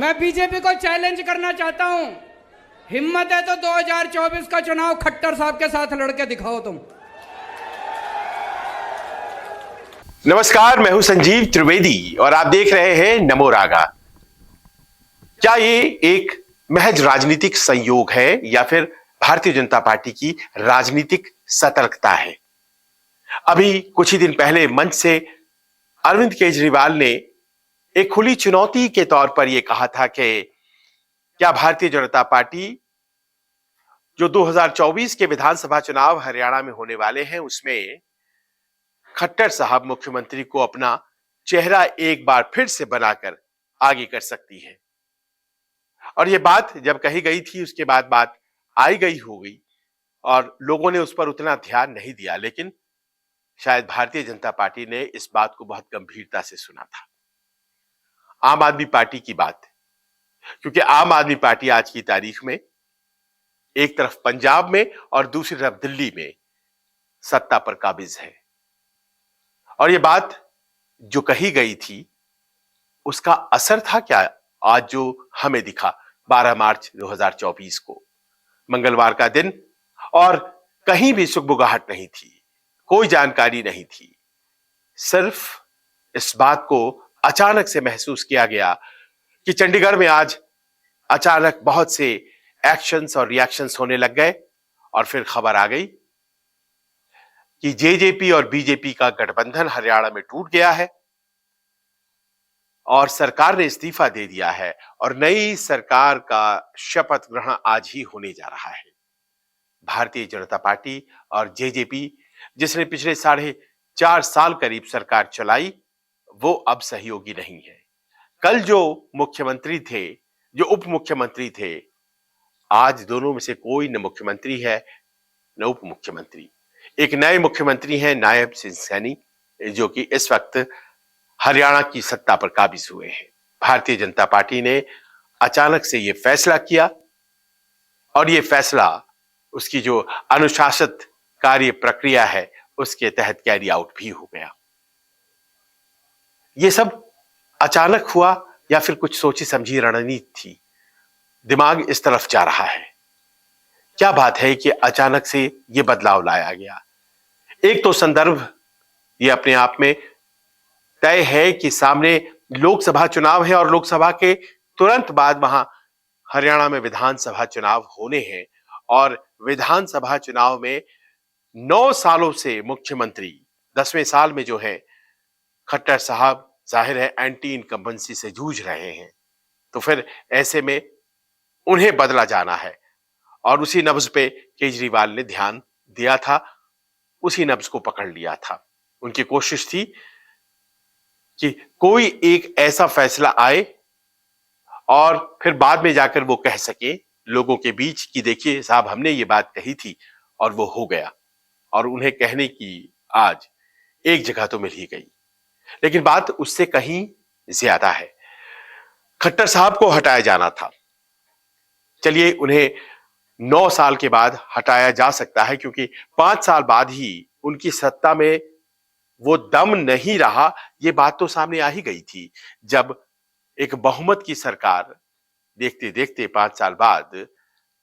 मैं बीजेपी को चैलेंज करना चाहता हूं, हिम्मत है तो 2024 का चुनाव खट्टर साहब के साथ लड़के दिखाओ तुम। नमस्कार, मैं हूं संजीव त्रिवेदी और आप देख रहे हैं नमो रागा। क्या ये एक महज राजनीतिक संयोग है या फिर भारतीय जनता पार्टी की राजनीतिक सतर्कता है? अभी कुछ ही दिन पहले मंच से अरविंद केजरीवाल ने एक खुली चुनौती के तौर पर यह कहा था कि क्या भारतीय जनता पार्टी जो 2024 के विधानसभा चुनाव हरियाणा में होने वाले हैं उसमें खट्टर साहब मुख्यमंत्री को अपना चेहरा एक बार फिर से बनाकर आगे कर सकती है। और यह बात जब कही गई थी उसके बाद बात आई गई हो गई और लोगों ने उस पर उतना ध्यान नहीं दिया, लेकिन शायद भारतीय जनता पार्टी ने इस बात को बहुत गंभीरता से सुना था। आम आदमी पार्टी की बात, क्योंकि आम आदमी पार्टी आज की तारीख में एक तरफ पंजाब में और दूसरी तरफ दिल्ली में सत्ता पर काबिज है। और यह बात जो कही गई थी उसका असर था क्या आज जो हमें दिखा 12 मार्च 2024 को, मंगलवार का दिन, और कहीं भी सुगबुगाहट नहीं थी, कोई जानकारी नहीं थी। सिर्फ इस बात को अचानक से महसूस किया गया कि चंडीगढ़ में आज अचानक बहुत से एक्शंस और रिएक्शंस होने लग गए और फिर खबर आ गई कि जेजेपी और बीजेपी का गठबंधन हरियाणा में टूट गया है और सरकार ने इस्तीफा दे दिया है और नई सरकार का शपथ ग्रहण आज ही होने जा रहा है। भारतीय जनता पार्टी और जेजेपी, जिसने पिछले 4.5 साल करीब सरकार चलाई, वो अब सहयोगी नहीं है। कल जो मुख्यमंत्री थे, जो उप मुख्यमंत्री थे, आज दोनों में से कोई न मुख्यमंत्री है न उप मुख्यमंत्री। एक नए मुख्यमंत्री हैं नायब सिंह सैनी, जो कि इस वक्त हरियाणा की सत्ता पर काबिज हुए हैं। भारतीय जनता पार्टी ने अचानक से यह फैसला किया और यह फैसला उसकी जो अनुशासित कार्य प्रक्रिया है उसके तहत कैरी आउट भी हो गया। यह सब अचानक हुआ या फिर कुछ सोची समझी रणनीति थी? दिमाग इस तरफ जा रहा है। क्या बात है कि अचानक से यह बदलाव लाया गया? एक तो संदर्भ ये अपने आप में तय है कि सामने लोकसभा चुनाव है और लोकसभा के तुरंत बाद वहां हरियाणा में विधानसभा चुनाव होने हैं और विधानसभा चुनाव में 9 सालों से मुख्यमंत्री 10वें साल में जो है खट्टर साहब, जाहिर है एंटी इनकम्बेंसी से जूझ रहे हैं। तो फिर ऐसे में उन्हें बदला जाना है और उसी नब्ज पे केजरीवाल ने ध्यान दिया था, उसी नब्ज को पकड़ लिया था। उनकी कोशिश थी कि कोई एक ऐसा फैसला आए और फिर बाद में जाकर वो कह सके लोगों के बीच कि देखिए साहब, हमने ये बात कही थी और वो हो गया। और उन्हें कहने की आज एक जगह तो मिल ही गई, लेकिन बात उससे कहीं ज्यादा है। खट्टर साहब को हटाया जाना था। चलिए, उन्हें 9 साल के बाद हटाया जा सकता है क्योंकि 5 साल बाद ही उनकी सत्ता में वो दम नहीं रहा। ये बात तो सामने आ ही गई थी जब एक बहुमत की सरकार देखते देखते 5 साल बाद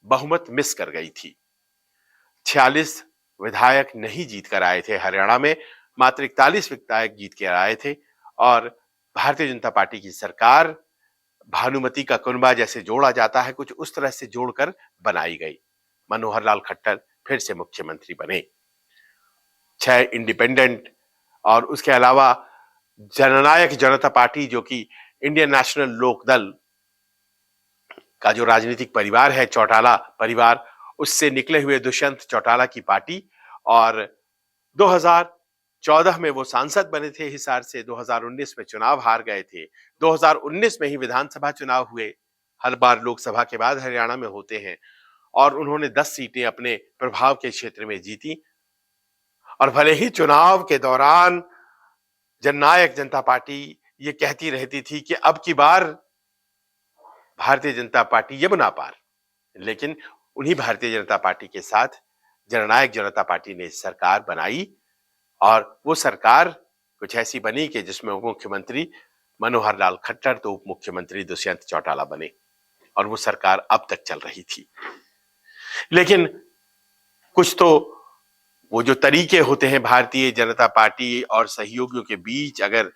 बहुमत मिस कर गई थी। 46 विधायक नहीं जीत कर आए थे हरियाणा में, मात्र 41 विधायक जीत कर आए थे और भारतीय जनता पार्टी की सरकार भानुमति का कुनबा जैसे जोड़ा जाता है, कुछ उस तरह से जोड़कर बनाई गई। मनोहर लाल खट्टर फिर से मुख्यमंत्री बने। 6 इंडिपेंडेंट और उसके अलावा जननायक जनता पार्टी, जो कि इंडियन नेशनल लोकदल का जो राजनीतिक परिवार है, चौटाला परिवार, उससे निकले हुए दुष्यंत चौटाला की पार्टी, और 2014 में वो सांसद बने थे हिसार से। 2019 में चुनाव हार गए थे। 2019 में ही विधानसभा चुनाव हुए, हर बार लोकसभा के बाद हरियाणा में होते हैं, और उन्होंने 10 सीटें अपने प्रभाव के क्षेत्र में जीती। और भले ही चुनाव के दौरान जननायक जनता पार्टी ये कहती रहती थी कि अब की बार भारतीय जनता पार्टी यमुना पार, लेकिन उन्हीं भारतीय जनता पार्टी के साथ जननायक जनता पार्टी ने सरकार बनाई और वो सरकार कुछ ऐसी बनी कि जिसमें मुख्यमंत्री मनोहर लाल खट्टर तो उप मुख्यमंत्री दुष्यंत चौटाला बने और वो सरकार अब तक चल रही थी। लेकिन कुछ तो वो जो तरीके होते हैं भारतीय जनता पार्टी और सहयोगियों के बीच, अगर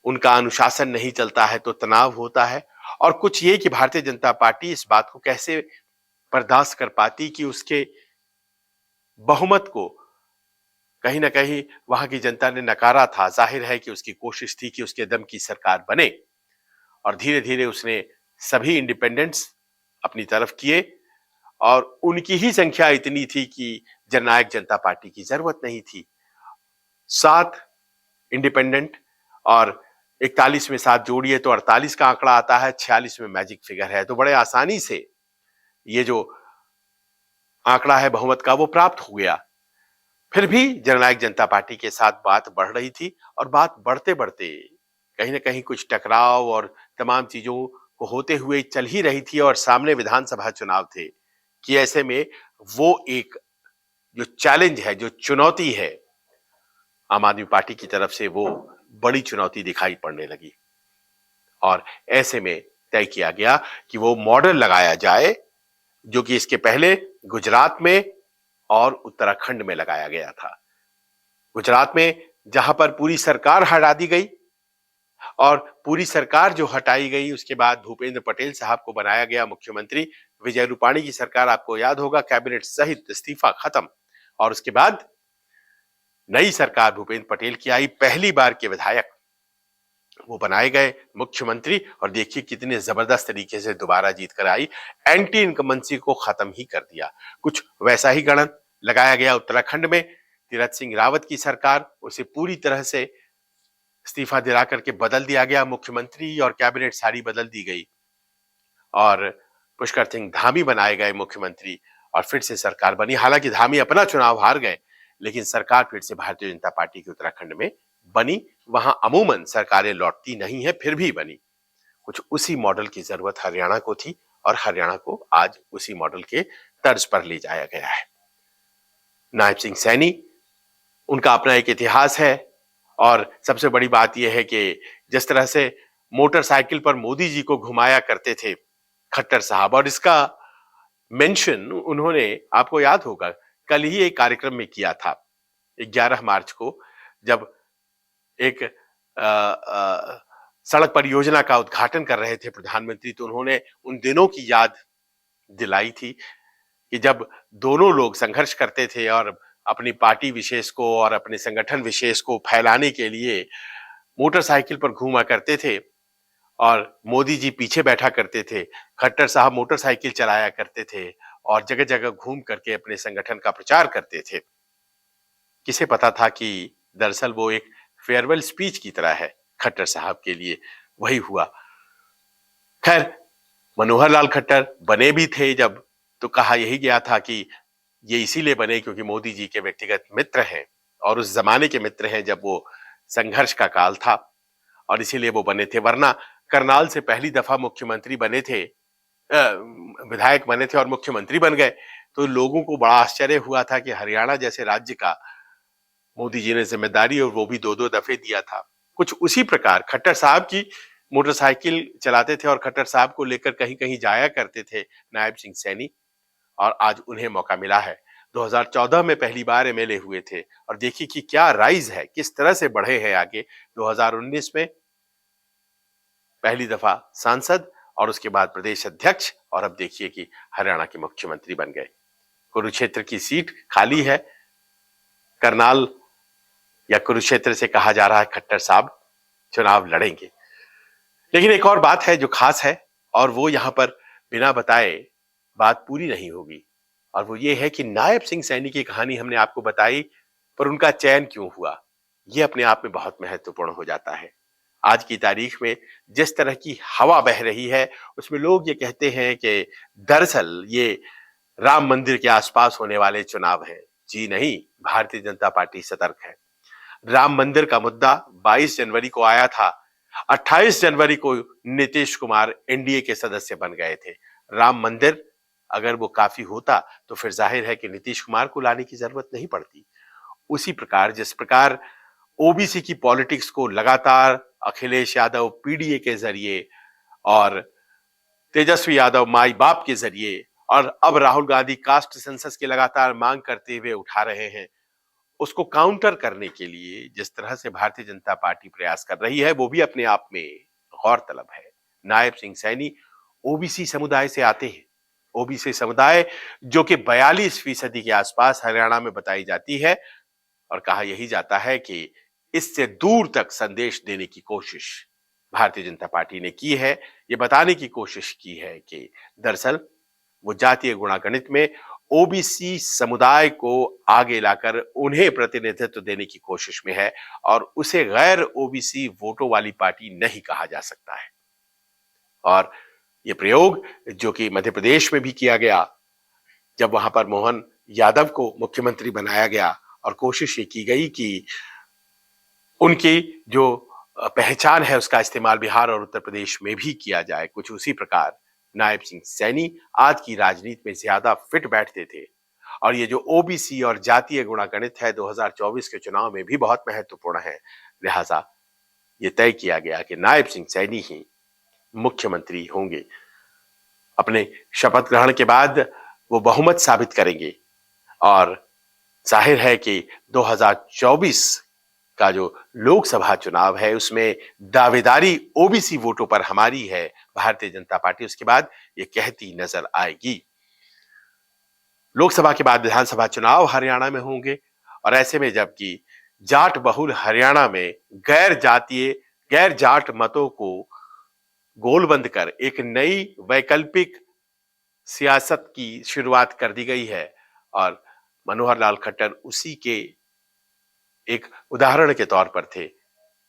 उनका अनुशासन नहीं चलता है तो तनाव होता है। और कुछ ये कि भारतीय जनता पार्टी इस बात को कैसे बर्दाश्त कर पाती कि उसके बहुमत को कहीं ना कहीं वहां की जनता ने नकारा था। जाहिर है कि उसकी कोशिश थी कि उसके दम की सरकार बने और धीरे धीरे उसने सभी इंडिपेंडेंट्स अपनी तरफ किए और उनकी ही संख्या इतनी थी कि जननायक जनता पार्टी की जरूरत नहीं थी। 7 इंडिपेंडेंट और 41 में 7 जोड़िए तो 48 का आंकड़ा आता है, 46 में मैजिक फिगर है। तो बड़े आसानी से ये जो आंकड़ा है बहुमत का वो प्राप्त हो गया। फिर भी जननायक जनता पार्टी के साथ बात बढ़ रही थी और बात बढ़ते बढ़ते कहीं ना कहीं कुछ टकराव और तमाम चीजों को होते हुए चल ही रही थी और सामने विधानसभा चुनाव थे कि ऐसे में वो एक जो चैलेंज है, जो चुनौती है, आम आदमी पार्टी की तरफ से वो बड़ी चुनौती दिखाई पड़ने लगी। और ऐसे में तय किया गया कि वो मॉडल लगाया जाए जो कि इसके पहले गुजरात में और उत्तराखंड में लगाया गया था। गुजरात में जहां पर पूरी सरकार हटा दी गई और पूरी सरकार जो हटाई गई उसके बाद भूपेंद्र पटेल साहब को बनाया गया मुख्यमंत्री। विजय रूपाणी की सरकार, आपको याद होगा, कैबिनेट सहित इस्तीफा खत्म और उसके बाद नई सरकार भूपेंद्र पटेल की आई। पहली बार के विधायक वो बनाए गए मुख्यमंत्री और देखिए कितने जबरदस्त तरीके से दोबारा जीत कर आई। एंटी इनकम्बेंसी को खत्म ही कर दिया। कुछ वैसा ही गणन लगाया गया उत्तराखंड में। तीरथ सिंह रावत की सरकार, उसे पूरी तरह से इस्तीफा दिला करके बदल दिया गया मुख्यमंत्री और कैबिनेट सारी बदल दी गई और पुष्कर सिंह धामी बनाए गए मुख्यमंत्री और फिर से सरकार बनी। हालांकि धामी अपना चुनाव हार गए लेकिन सरकार फिर से भारतीय जनता पार्टी की उत्तराखंड में बनी। वहां अमूमन सरकारें लौटती नहीं है, फिर भी बनी। कुछ उसी मॉडल की जरूरत हरियाणा को थी और हरियाणा को आज उसी मॉडल के तर्ज पर ले जाया गया है। नायब सिंह सैनी, उनका अपना एक इतिहास है और सबसे बड़ी बात यह है कि जिस तरह से मोटरसाइकिल पर मोदी जी को घुमाया करते थे खट्टर साहब, और इसका मेंशन उन्होंने, आपको याद होगा, कल ही एक कार्यक्रम में किया था 11 मार्च को, जब एक सड़क परियोजना का उद्घाटन कर रहे थे प्रधानमंत्री। तो उन्होंने उन दिनों की याद दिलाई थी कि जब दोनों लोग संघर्ष करते थे और अपनी पार्टी विशेष को और अपने संगठन विशेष को फैलाने के लिए मोटरसाइकिल पर घूमा करते थे और मोदी जी पीछे बैठा करते थे। खट्टर साहब मोटरसाइकिल चलाया करते थे और जगह जगह घूम करके अपने संगठन का प्रचार करते थे। किसे पता था कि दरअसल वो एक फेयरवेल स्पीच की तरह है खट्टर साहब के लिए। वही हुआ। खैर, मनोहर लाल खट्टर बने भी थे जब, तो कहा यही गया था कि ये इसीलिए बने क्योंकि मोदी जी के व्यक्तिगत मित्र हैं और उस जमाने के मित्र हैं जब वो संघर्ष का काल था और इसीलिए वो बने थे। वरना करनाल से पहली दफा मुख्यमंत्री बने थे, विधायक बने थे और मुख्यमंत्री बन गए, तो लोगों को बड़ा आश्चर्य हुआ था कि हरियाणा जैसे राज्य का मोदी जी ने जिम्मेदारी और वो भी 2-2 दफे दिया था। कुछ उसी प्रकार खट्टर साहब की मोटरसाइकिल चलाते थे और खट्टर साहब को लेकर कहीं कहीं जाया करते थे नायब सिंह सैनी, और आज उन्हें मौका मिला है। 2014 में पहली बार एमएलए हुए थे और देखिए कि क्या राइज है, किस तरह से बढ़े हैं आगे। 2019 में पहली दफा सांसद और उसके बाद प्रदेश अध्यक्ष और अब देखिए कि हरियाणा के मुख्यमंत्री बन गए। कुरुक्षेत्र की सीट खाली है। करनाल या कुरुक्षेत्र से कहा जा रहा है खट्टर साहब चुनाव लड़ेंगे। लेकिन एक और बात है जो खास है और वो यहां पर बिना बताए बात पूरी नहीं होगी, और वो ये है कि नायब सिंह सैनी की कहानी हमने आपको बताई, पर उनका चयन क्यों हुआ, ये अपने आप में बहुत महत्वपूर्ण हो जाता है। आज की तारीख में जिस तरह की हवा बह रही है उसमें लोग ये कहते हैं कि दरअसल ये राम मंदिर के आसपास होने वाले चुनाव हैं। जी नहीं, भारतीय जनता पार्टी सतर्क है। राम मंदिर का मुद्दा 22 जनवरी को आया था। 28 जनवरी को नीतीश कुमार एनडीए के सदस्य बन गए थे। राम मंदिर अगर वो काफी होता तो फिर जाहिर है कि नीतीश कुमार को लाने की जरूरत नहीं पड़ती। उसी प्रकार जिस प्रकार ओबीसी की पॉलिटिक्स को लगातार अखिलेश यादव पीडीए के जरिए और तेजस्वी यादव माई बाप के जरिए और अब राहुल गांधी कास्ट सेंसस की लगातार मांग करते हुए उठा रहे हैं, उसको काउंटर करने के लिए जिस तरह से भारतीय जनता पार्टी प्रयास कर रही है वो भी अपने आप में गौरतलब है। नायब सिंह सैनी ओबीसी समुदाय से आते हैं। ओबीसी समुदाय जो कि 42% के आसपास हरियाणा में बताई जाती है और कहा यही जाता है कि इससे दूर तक संदेश देने की कोशिश भारतीय जनता पार्टी ने की है। ये बताने की कोशिश की है कि दरअसल वो जातीय गुणागणित में ओबीसी समुदाय को आगे लाकर उन्हें प्रतिनिधित्व देने की कोशिश में है और उसे गैर ओबीसी वोटों वाली पार्टी नहीं कहा जा सकता है। और ये प्रयोग जो कि मध्य प्रदेश में भी किया गया, जब वहां पर मोहन यादव को मुख्यमंत्री बनाया गया और कोशिश ये की गई कि उनकी जो पहचान है उसका इस्तेमाल बिहार और उत्तर प्रदेश में भी किया जाए, कुछ उसी प्रकार नायब सिंह सैनी आज की राजनीति में ज्यादा फिट बैठते थे। और ये जो ओबीसी और जातीय गुणागणित है 2024 के चुनाव में भी बहुत महत्वपूर्ण है। लिहाजा ये तय किया गया कि नायब सिंह सैनी ही मुख्यमंत्री होंगे। अपने शपथ ग्रहण के बाद वो बहुमत साबित करेंगे और जाहिर है कि 2024 का जो लोकसभा चुनाव है उसमें दावेदारी ओबीसी वोटों पर हमारी है भारतीय जनता पार्टी, उसके बाद ये कहती नजर आएगी। लोकसभा के बाद विधानसभा चुनाव हरियाणा में होंगे और ऐसे में जबकि जाट बहुल हरियाणा में गैर जाट मतों को गोलबंद कर एक नई वैकल्पिक सियासत की शुरुआत कर दी गई है और मनोहर लाल खट्टर उसी के एक उदाहरण के तौर पर थे।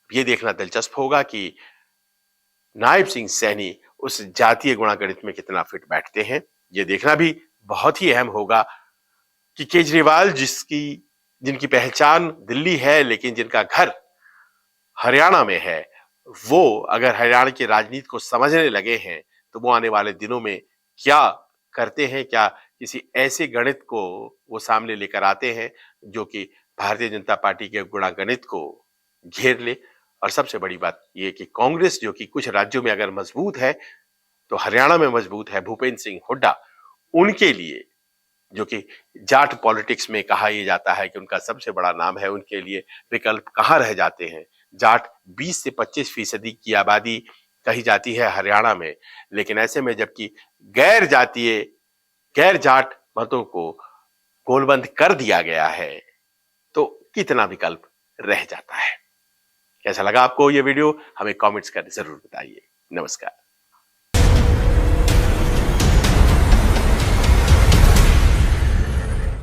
ये देखना दिलचस्प होगा कि नायब सिंह सैनी उस जातीय गुणागणित में कितना फिट बैठते हैं। ये देखना भी बहुत ही अहम होगा कि केजरीवाल जिनकी पहचान दिल्ली है लेकिन जिनका घर हरियाणा में है, वो अगर हरियाणा की राजनीति को समझने लगे हैं तो वो आने वाले दिनों में क्या करते हैं, क्या किसी ऐसे गणित को वो सामने लेकर आते हैं जो कि भारतीय जनता पार्टी के गुणागणित को घेर ले। और सबसे बड़ी बात ये कि कांग्रेस जो कि कुछ राज्यों में अगर मजबूत है तो हरियाणा में मजबूत है। भूपेंद्र सिंह हुड्डा उनके लिए जो कि जाट पॉलिटिक्स में कहा यह जाता है कि उनका सबसे बड़ा नाम है, उनके लिए विकल्प कहां रह जाते हैं। जाट 20 से 25% की आबादी कही जाती है हरियाणा में, लेकिन ऐसे में जबकि गैर जाट मतों को गोलबंद कर दिया गया है तो कितना विकल्प रह जाता है। कैसा लगा आपको ये वीडियो? हमें कमेंट्स कर जरूर बताइए। नमस्कार।